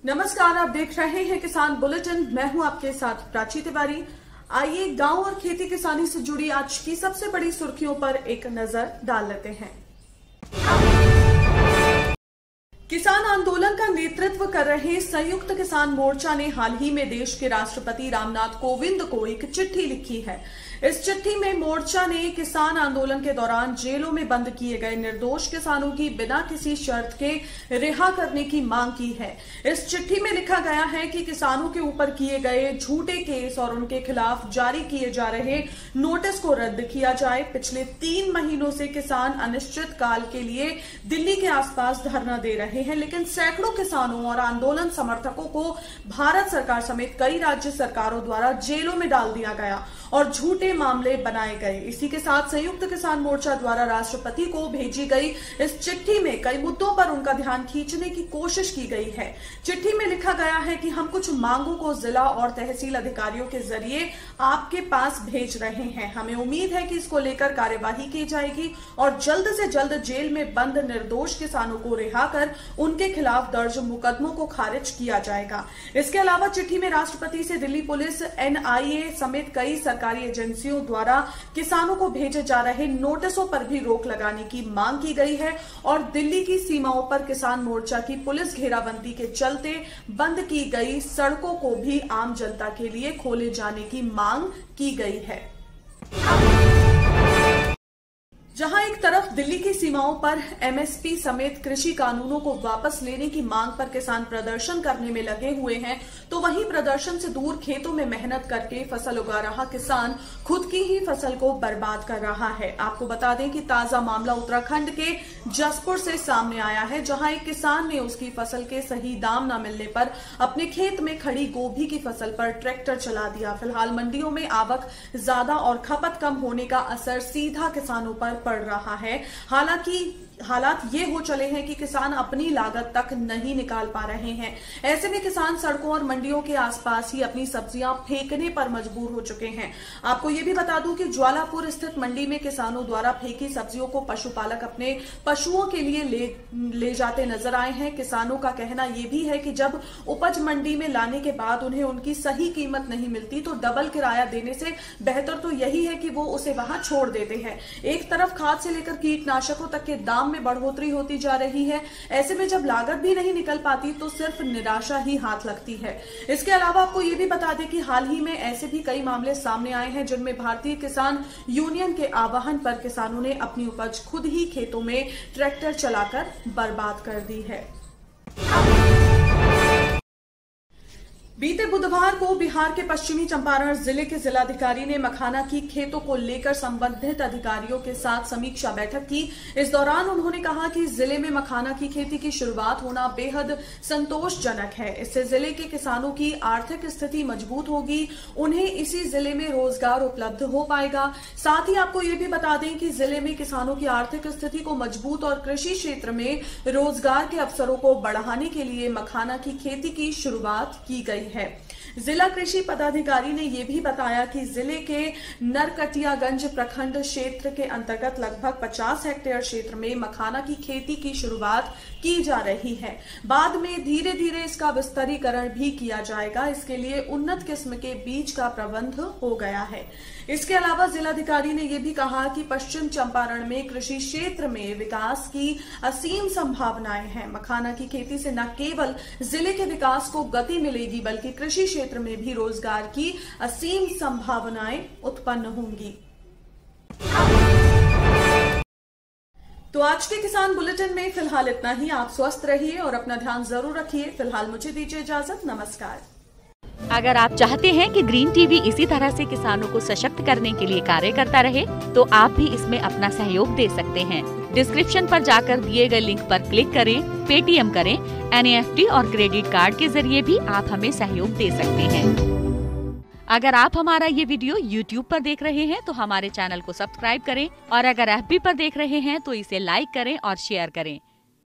नमस्कार, आप देख रहे हैं किसान बुलेटिन। मैं हूं आपके साथ प्राची तिवारी। आइए गांव और खेती किसानी से जुड़ी आज की सबसे बड़ी सुर्खियों पर एक नजर डाल लेते हैं। किसान आंदोलन का नेतृत्व कर रहे संयुक्त किसान मोर्चा ने हाल ही में देश के राष्ट्रपति रामनाथ कोविंद को एक चिट्ठी लिखी है। इस चिट्ठी में मोर्चा ने किसान आंदोलन के दौरान जेलों में बंद किए गए निर्दोष किसानों की बिना किसी शर्त के रिहा करने की मांग की है। इस चिट्ठी में लिखा गया है कि किसानों के ऊपर किए गए झूठे केस और उनके खिलाफ जारी किए जा रहे नोटिस को रद्द किया जाए। पिछले 3 महीनों से किसान अनिश्चित काल के लिए दिल्ली के आसपास धरना दे रहे हैं, लेकिन सैकड़ों किसानों और आंदोलन समर्थकों को भारत सरकार समेत कई राज्य सरकारों द्वारा जेलों में डाल दिया गया और झूठे मामले बनाए गए। इसी के साथ संयुक्त किसान मोर्चा द्वारा राष्ट्रपति को भेजी गई इस चिट्ठी में कई मुद्दों पर उनका ध्यान खींचने की कोशिश की गई है। चिट्ठी में लिखा गया है कि हम कुछ मांगों को जिला और तहसील अधिकारियों के जरिए आपके पास भेज रहे हैं। हमें उम्मीद है कि इसको लेकर कार्यवाही की जाएगी और जल्द से जल्द जेल में बंद निर्दोष किसानों को रिहा कर उनके खिलाफ दर्ज मुकदमों को खारिज किया जाएगा। इसके अलावा चिट्ठी में राष्ट्रपति से दिल्ली पुलिस, NIA समेत कई सरकारी एजेंसियों द्वारा किसानों को भेजे जा रहे नोटिसों पर भी रोक लगाने की मांग की गई है और दिल्ली की सीमाओं पर किसान मोर्चा की पुलिस घेराबंदी के चलते बंद की गई सड़कों को भी आम जनता के लिए खोले जाने की मांग की गई है। जहां एक तरफ दिल्ली की सीमाओं पर MSP समेत कृषि कानूनों को वापस लेने की मांग पर किसान प्रदर्शन करने में लगे हुए हैं, तो वहीं प्रदर्शन से दूर खेतों में मेहनत करके फसल उगा रहा किसान खुद की ही फसल को बर्बाद कर रहा है। आपको बता दें कि ताजा मामला उत्तराखंड के जसपुर से सामने आया है, जहां एक किसान ने उसकी फसल के सही दाम न मिलने पर अपने खेत में खड़ी गोभी की फसल पर ट्रैक्टर चला दिया। फिलहाल मंडियों में आवक ज्यादा और खपत कम होने का असर सीधा किसानों पर पड़ रहा है। हालांकि हालात ये हो चले हैं कि किसान अपनी लागत तक नहीं निकाल पा रहे हैं। ऐसे में किसान सड़कों और मंडियों के आसपास ही अपनी सब्जियां फेंकने पर मजबूर हो चुके हैं। आपको ये भी बता दूं कि ज्वालापुर स्थित मंडी में किसानों द्वारा फेंकी सब्जियों को पशुपालक अपने पशुओं के लिए ले जाते नजर आए हैं। किसानों का कहना यह भी है कि जब उपज मंडी में लाने के बाद उन्हें उनकी सही कीमत नहीं मिलती तो डबल किराया देने से बेहतर तो यही है कि वो उसे वहां छोड़ देते हैं। एक तरफ खाद से लेकर कीटनाशकों तक के दाम में बढ़ोतरी होती जा रही है। ऐसे में जब लागत भी नहीं निकल पाती तो सिर्फ निराशा ही हाथ लगती है। इसके अलावा आपको ये भी बता दें कि हाल ही में ऐसे भी कई मामले सामने आए हैं जिनमें भारतीय किसान यूनियन के आह्वान पर किसानों ने अपनी उपज खुद ही खेतों में ट्रैक्टर चलाकर बर्बाद कर दी है। बीते बुधवार को बिहार के पश्चिमी चंपारण जिले के जिलाधिकारी ने मखाना की खेतों को लेकर संबंधित अधिकारियों के साथ समीक्षा बैठक की। इस दौरान उन्होंने कहा कि जिले में मखाना की खेती की शुरुआत होना बेहद संतोषजनक है। इससे जिले के किसानों की आर्थिक स्थिति मजबूत होगी, उन्हें इसी जिले में रोजगार उपलब्ध हो पाएगा। साथ ही आपको ये भी बता दें कि जिले में किसानों की आर्थिक स्थिति को मजबूत और कृषि क्षेत्र में रोजगार के अवसरों को बढ़ाने के लिए मखाना की खेती की शुरुआत की गई है। जिला कृषि पदाधिकारी ने यह भी बताया कि जिले के नरकटियागंज प्रखंड क्षेत्र के अंतर्गत लगभग 50 हेक्टेयर क्षेत्र में मखाना की खेती की शुरुआत की जा रही है। बाद में धीरे धीरे इसका विस्तारीकरण भी किया जाएगा। इसके लिए उन्नत किस्म के बीज का प्रबंध हो गया है। इसके अलावा जिलाधिकारी ने यह भी कहा कि पश्चिम चंपारण में कृषि क्षेत्र में विकास की असीम संभावनाएं हैं। मखाना की खेती से न केवल जिले के विकास को गति मिलेगी बल्कि कृषि क्षेत्र में भी रोजगार की असीम संभावनाएं उत्पन्न होंगी। तो आज के किसान बुलेटिन में फिलहाल इतना ही। आप स्वस्थ रहिए और अपना ध्यान जरूर रखिए। फिलहाल मुझे दीजिए इजाजत। नमस्कार। अगर आप चाहते हैं कि ग्रीन टीवी इसी तरह से किसानों को सशक्त करने के लिए कार्य करता रहे, तो आप भी इसमें अपना सहयोग दे सकते हैं। डिस्क्रिप्शन पर जाकर दिए गए लिंक पर क्लिक करें, पेटीएम करें, NEFT और क्रेडिट कार्ड के जरिए भी आप हमें सहयोग दे सकते हैं। अगर आप हमारा ये वीडियो YouTube पर देख रहे हैं तो हमारे चैनल को सब्सक्राइब करें और अगर FB पर देख रहे हैं तो इसे लाइक करें और शेयर करें।